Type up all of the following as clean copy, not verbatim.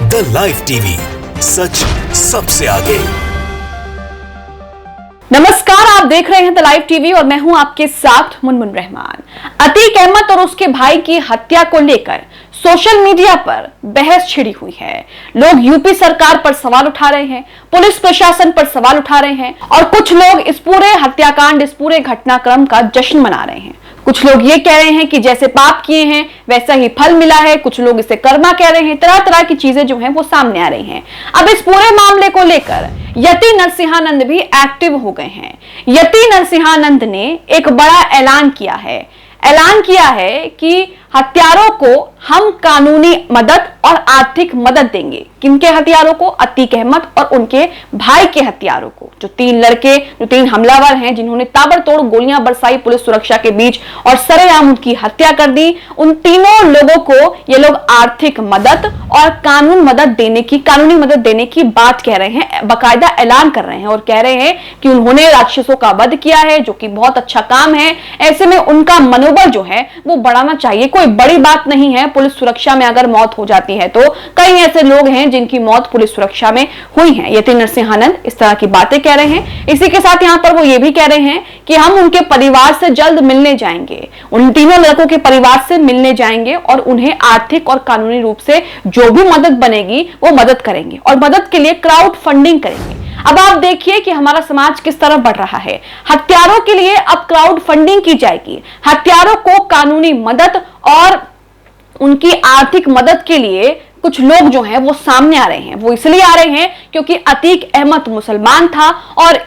The live TV, सच सबसे आगे। नमस्कार, आप देख रहे हैं द लाइव टीवी और मैं हूं आपके साथ मुनमुन रहमान। अतीक अहमद और उसके भाई की हत्या को लेकर सोशल मीडिया पर बहस छिड़ी हुई है। लोग यूपी सरकार पर सवाल उठा रहे हैं, पुलिस प्रशासन पर सवाल उठा रहे हैं और कुछ लोग इस पूरे हत्याकांड, इस पूरे घटनाक्रम का जश्न मना रहे हैं। कुछ लोग ये कह रहे हैं कि जैसे पाप किए हैं वैसा ही फल मिला है, कुछ लोग इसे कर्मा कह रहे हैं। तरह तरह की चीजें जो हैं वो सामने आ रही हैं। अब इस पूरे मामले को लेकर यति नरसिंहानंद भी एक्टिव हो गए हैं। यति नरसिंहानंद ने एक बड़ा ऐलान किया है कि हत्यारों को हम कानूनी मदद और आर्थिक मदद देंगे। किनके हत्यारों को? अतीक अहमद और उनके भाई के हत्यारों को। जो तीन हमलावर हैं जिन्होंने ताबड़तोड़ गोलियां बरसाई पुलिस सुरक्षा के बीच और सरेआम उनकी हत्या कर दी, उन तीनों लोगों को ये लोग आर्थिक मदद और कानूनी मदद देने की बात कह रहे हैं, बाकायदा ऐलान कर रहे हैं और कह रहे हैं कि उन्होंने राक्षसों का वध किया है, जो कि बहुत अच्छा काम है। ऐसे में उनका मनोबल जो है वो बढ़ाना चाहिए। कोई बड़ी बात नहीं है, पुलिस सुरक्षा में अगर मौत हो जाती है तो कई ऐसे लोग हैं जिनकी मौत पुलिस सुरक्षा में हुई है। यति नरसिंहानंद इस तरह की बातें कह रहे हैं। इसी के साथ यहां पर वो ये भी कह रहे हैं कि हम उनके परिवार से जल्द मिलने जाएंगे, उन तीनों लड़कों के परिवार से मिलने जाएंगे और उन्हें आर्थिक और कानूनी रूप से जो भी मदद बनेगी वो मदद करेंगे और मदद के लिए क्राउड फंडिंग करेंगे। अब आप देखिए कि हमारा समाज किस तरफ बढ़ रहा है। हत्यारों के लिए अब क्राउड फंडिंग की जाएगी। हत्यारों को कानूनी मदद और उनकी आर्थिक मदद के लिए कुछ लोग जो हैं वो सामने आ रहे हैं। वो इसलिए आ रहे हैं क्योंकि अतीक अहमद मुसलमान था और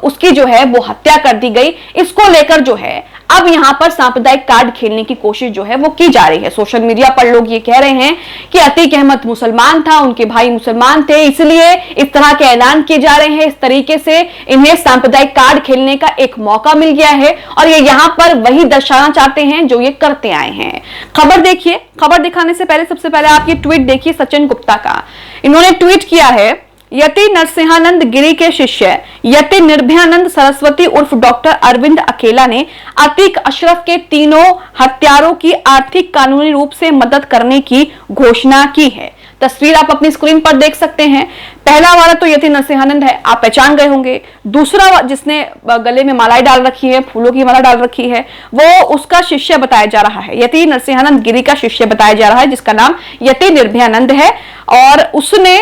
उसकी जो है वो हत्या कर दी गई। इसको लेकर जो है अब यहां पर सांप्रदायिक कार्ड खेलने की कोशिश जो है वो की जा रही है। सोशल मीडिया पर लोग ये कह रहे हैं कि अतीक अहमद मुसलमान था, उनके भाई मुसलमान थे, इसलिए इस तरह के ऐलान किए जा रहे हैं। इस तरीके से इन्हें सांप्रदायिक कार्ड खेलने का एक मौका मिल गया है और ये यहां पर वही दर्शाना चाहते हैं जो ये करते आए हैं। खबर देखिए। खबर दिखाने से पहले सबसे पहले आप ये ट्वीट देखिए सचिन गुप्ता का। इन्होंने ट्वीट किया है, यति नरसिंहानंद गिरी के शिष्य यति निर्भयानंद सरस्वती उर्फ डॉक्टर अरविंद अकेला ने अतीक अशरफ के तीनों हत्यारों की आर्थिक कानूनी रूप से मदद करने की घोषणा की है। तस्वीर आप अपनी स्क्रीन पर देख सकते हैं। पहला वाला तो यति नरसिंहानंद है, आप पहचान गए होंगे। दूसरा जिसने गले में मालाएं डाल रखी है, फूलों की माला डाल रखी है, वो उसका शिष्य बताया जा रहा है। यति नरसिंहानंद गिरी का शिष्य बताया जा रहा है जिसका नाम यति निर्भयानंद है और उसने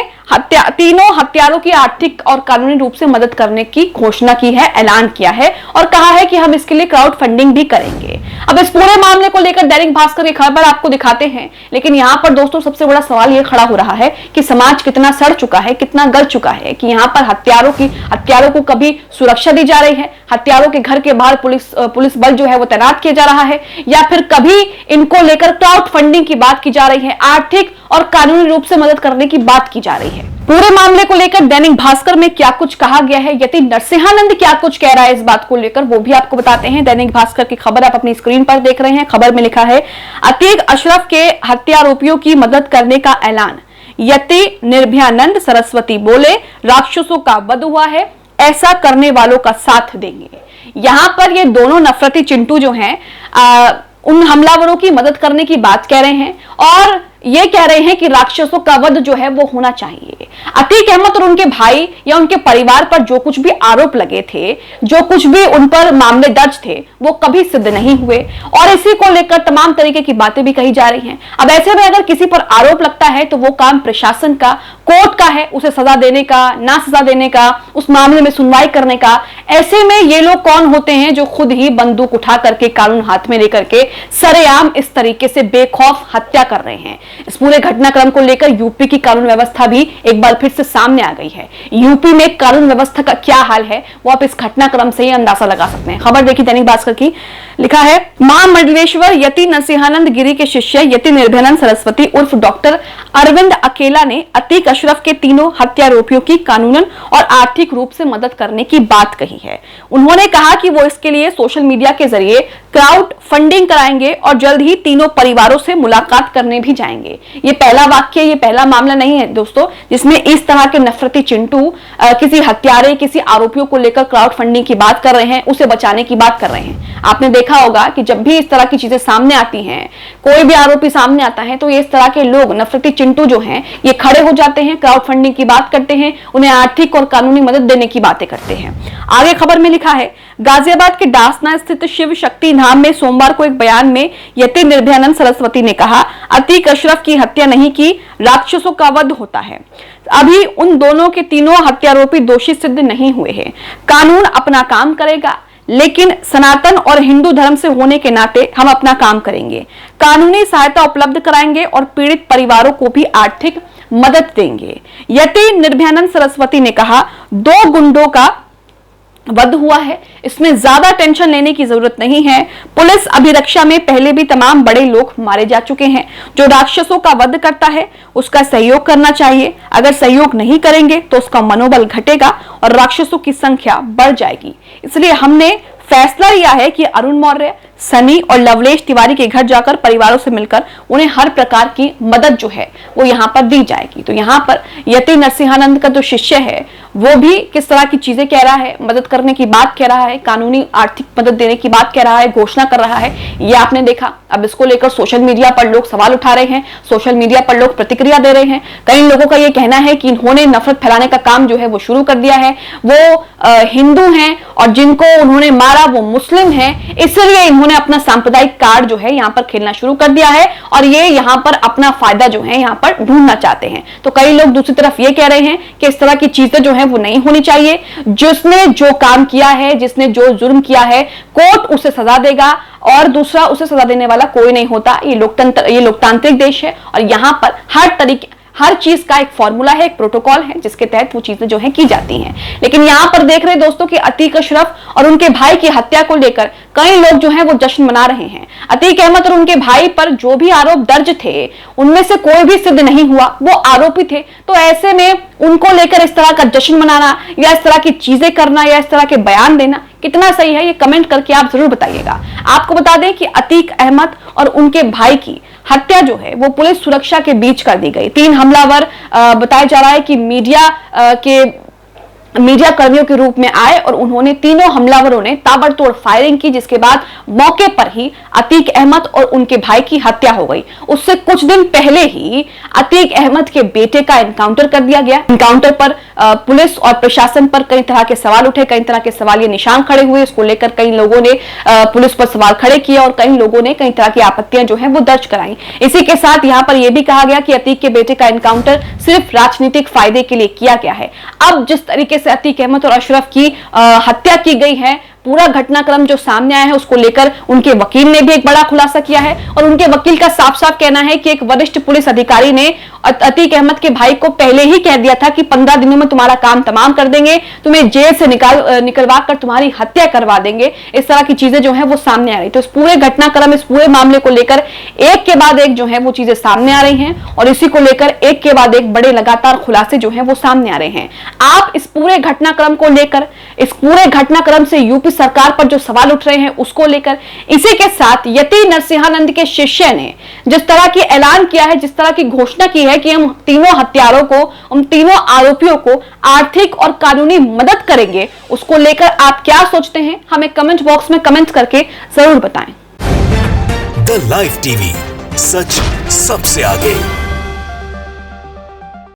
तीनों हत्यारों की आर्थिक और कानूनी रूप से मदद करने की घोषणा की है, ऐलान किया है और कहा है कि हम इसके लिए क्राउड फंडिंग भी करेंगे। अब इस पूरे मामले को लेकर दैनिक भास्कर की खबर आपको दिखाते हैं, लेकिन यहाँ पर दोस्तों सबसे बड़ा सवाल ये खड़ा हो रहा है कि समाज कितना सड़ चुका है, कितना गल चुका है कि यहाँ पर हत्यारों को कभी सुरक्षा दी जा रही है, हत्यारों के घर के बाहर पुलिस बल जो है वो तैनात किया जा रहा है, या फिर कभी इनको लेकर क्राउड फंडिंग की बात की जा रही है, आर्थिक और कानूनी रूप से मदद करने की बात की जा रही है। पूरे मामले को लेकर दैनिक भास्कर में क्या कुछ कहा गया है, यति नरसिंहानंद क्या कुछ कह रहा है इस बात को लेकर, वो भी आपको बताते हैं। दैनिक भास्कर की खबर आप अपनी स्क्रीन पर देख रहे हैं। खबर में लिखा है, अतीक अशरफ के हत्यारोपियों की मदद करने का ऐलान। यति निर्भयानंद सरस्वती बोले, राक्षसों का वध हुआ है, ऐसा करने वालों का साथ देंगे। यहां पर ये दोनों नफरती चिंटू जो हैं उन हमलावरों की मदद करने की बात कह रहे हैं और ये कह रहे हैं कि राक्षसों का वध जो है वो होना चाहिए। अतीक अहमद और उनके भाई या उनके परिवार पर जो कुछ भी आरोप लगे थे, जो कुछ भी उन पर मामले दर्ज थे, वो कभी सिद्ध नहीं हुए और इसी को लेकर तमाम तरीके की बातें भी कही जा रही हैं। अब ऐसे में अगर किसी पर आरोप लगता है तो वो काम प्रशासन का, कोर्ट का है, उसे सजा देने का, ना सजा देने का, उस मामले में सुनवाई करने का। ऐसे में ये लोग कौन होते हैं जो खुद ही बंदूक उठा करके, कानून हाथ में लेकर के सरेआम इस तरीके से बेखौफ हत्या कर रहे हैं। इस पूरे घटनाक्रम को लेकर यूपी की कानून व्यवस्था भी एक बार फिर से सामने आ गई है। यूपी में कानून व्यवस्था का क्या हाल है वो आप इस घटनाक्रम से ही अंदाजा लगा सकते हैं। खबर देखिए दैनिक भास्कर की। लिखा है, मां मंडलेश्वर यति नरसिंहानंद गिरी के शिष्य यति निर्भयानंद सरस्वती उर्फ डॉक्टर अरविंद अकेला ने अतीक अशरफ के तीनों हत्यारोपियों की कानूनन और आर्थिक रूप से मदद करने की बात कही है। उन्होंने कहा कि वो इसके लिए सोशल मीडिया के जरिए क्राउड फंडिंग कराएंगे और जल्द ही तीनों परिवारों से मुलाकात करने भी जाएंगे। ये पहला वाक्य, ये पहला मामला नहीं है दोस्तों जिसमें इस तरह के नफरती चिंटू किसी हत्यारे, किसी आरोपियों को लेकर क्राउड फंडिंग की बात कर रहे हैं, उसे बचाने की बात कर रहे हैं। आपने देखा होगा कि जब भी इस तरह की चीजें सामने आती हैं, कोई भी आरोपी सामने आता है, तो ये इस तरह के लोग, नफरती चिंटू जो हैं, ये खड़े हो जाते हैं, क्राउड फंडिंग की बात करते हैं, उन्हें आर्थिक और कानूनी मदद देने की बातें करते हैं। आगे खबर में लिखा है, गाजियाबाद के डासना स्थित शिव शक्ति धाम में सोमवार को एक बयान में यति निर्भयानंद सरस्वती ने कहा, अतीक अशरफ की हत्या नहीं की, राक्षसों का वध होता है। अभी उन दोनों के तीनों हत्यारोपी दोषी सिद्ध नहीं हुए हैं। कानून अपना काम करेगा, लेकिन सनातन और हिंदू धर्म से होने के नाते हम अपना काम करेंगे। कानूनी सहायता उपलब्ध कराएंगे और पीड़ित परिवारों को भी आर्थिक मदद देंगे। यति निर्भयानंद सरस्वती ने कहा, 2 गुंडों का वध हुआ है, इसमें ज्यादा टेंशन लेने की जरूरत नहीं है। पुलिस अभिरक्षा में पहले भी तमाम बड़े लोग मारे जा चुके हैं। जो राक्षसों का वध करता है उसका सहयोग करना चाहिए। अगर सहयोग नहीं करेंगे तो उसका मनोबल घटेगा और राक्षसों की संख्या बढ़ जाएगी। इसलिए हमने फैसला लिया है कि अरुण मौर्य, सनी और लवलेश तिवारी के घर जाकर परिवारों से मिलकर उन्हें हर प्रकार की मदद जो है वो यहाँ पर दी जाएगी। तो यहाँ पर यति नरसिंहानंद का जो शिष्य है वो भी किस तरह की चीजें कह रहा है, मदद करने की बात कह रहा है, कानूनी आर्थिक मदद देने की बात कह रहा है, घोषणा कर रहा है, ये आपने देखा। अब इसको लेकर सोशल मीडिया पर लोग सवाल उठा रहे हैं, सोशल मीडिया पर लोग प्रतिक्रिया दे रहे हैं। कई लोगों का ये कहना है कि इन्होंने नफरत फैलाने का काम जो है वो शुरू कर दिया है। वो हिंदू हैं और जिनको उन्होंने मारा वो मुस्लिम हैं, इसलिए इन्होंने अपना सांप्रदायिक कार्ड जो है यहाँ पर खेलना शुरू कर दिया है और ये यहाँ पर अपना फायदा जो है यहाँ पर ढूंढना चाहते हैं। तो कई लोग दूसरी तरफ ये कह रहे हैं कि इस तरह की चीजें जो है वो नहीं होनी चाहिए। जिसने जो काम किया है, जिसने जो जुर्म किया है, कोर्ट उसे सजा देगा और दूसरा उसे सजा देने वाला कोई नहीं होता। ये लोकतांत्रिक देश है और यहाँ पर हर चीज का एक फॉर्मूला है, एक प्रोटोकॉल है जिसके तहत वो चीजें जो है की जाती हैं। लेकिन यहाँ पर देख रहे दोस्तों कि अतीक अशरफ और उनके भाई की हत्या को लेकर कई लोग जो हैं वो जश्न मना रहे हैं। अतीक अहमद और उनके भाई पर जो भी आरोप दर्ज थे उनमें से कोई भी सिद्ध नहीं हुआ, वो आरोपी थे। तो ऐसे में उनको लेकर इस तरह का जश्न मनाना या इस तरह की चीजें करना या इस तरह के बयान देना कितना सही है, ये कमेंट करके आप जरूर बताइएगा। आपको बता दें कि अतीक अहमद और उनके भाई की हत्या जो है वो पुलिस सुरक्षा के बीच कर दी गई। 3 हमलावर बताया जा रहा है कि मीडिया कर्मियों के रूप में आए और उन्होंने तीनों हमलावरों ने ताबड़तोड़ फायरिंग की, जिसके बाद मौके पर ही अतीक अहमद और उनके भाई की हत्या हो गई। उससे कुछ दिन पहले ही अतीक अहमद के बेटे का एनकाउंटर कर दिया गया। एनकाउंटर पर पुलिस और प्रशासन पर कई तरह के सवाल उठे, कई तरह के सवाल ये निशान खड़े हुए। इसको लेकर कई लोगों ने पुलिस पर सवाल खड़े किए और कई लोगों ने कई तरह की आपत्तियां जो है वो दर्ज कराई। इसी के साथ यहाँ पर यह भी कहा गया कि अतीक के बेटे का एनकाउंटर सिर्फ राजनीतिक फायदे के लिए किया गया है। अब जिस तरीके से अतीक अहमद और अशरफ की हत्या की गई है, पूरा घटनाक्रम जो सामने आया है उसको लेकर उनके वकील ने भी एक बड़ा खुलासा किया है और उनके वकील का साफ साफ कहना है कि एक वरिष्ठ पुलिस अधिकारी ने अतीक अहमद के भाई को पहले ही कह दिया था कि 15 दिनों में तुम्हारा काम तमाम कर देंगे, तुम्हें जेल से निकलवा कर तुम्हारी हत्या करवा देंगे। इस तरह की चीजें जो है वो सामने आ रही। तो इस पूरे घटनाक्रम, इस पूरे मामले को लेकर एक के बाद एक जो है वो चीजें सामने आ रही हैं और इसी को लेकर एक के बाद एक बड़े लगातार खुलासे जो है वो सामने आ रहे हैं। आप इस पूरे घटनाक्रम को लेकर, इस पूरे घटनाक्रम से यूपी सरकार पर जो सवाल उठ रहे हैं उसको लेकर, इसी के साथ यति नरसिंहानंद के शिष्य ने जिस तरह की ऐलान किया है, जिस तरह की घोषणा की है कि हम तीनों हत्यारों को, उन तीनों आरोपियों को आर्थिक और कानूनी मदद करेंगे, उसको लेकर आप क्या सोचते हैं हमें कमेंट बॉक्स में कमेंट करके जरूर बताएं। द लाइव टीवी, सच सबसे आगे।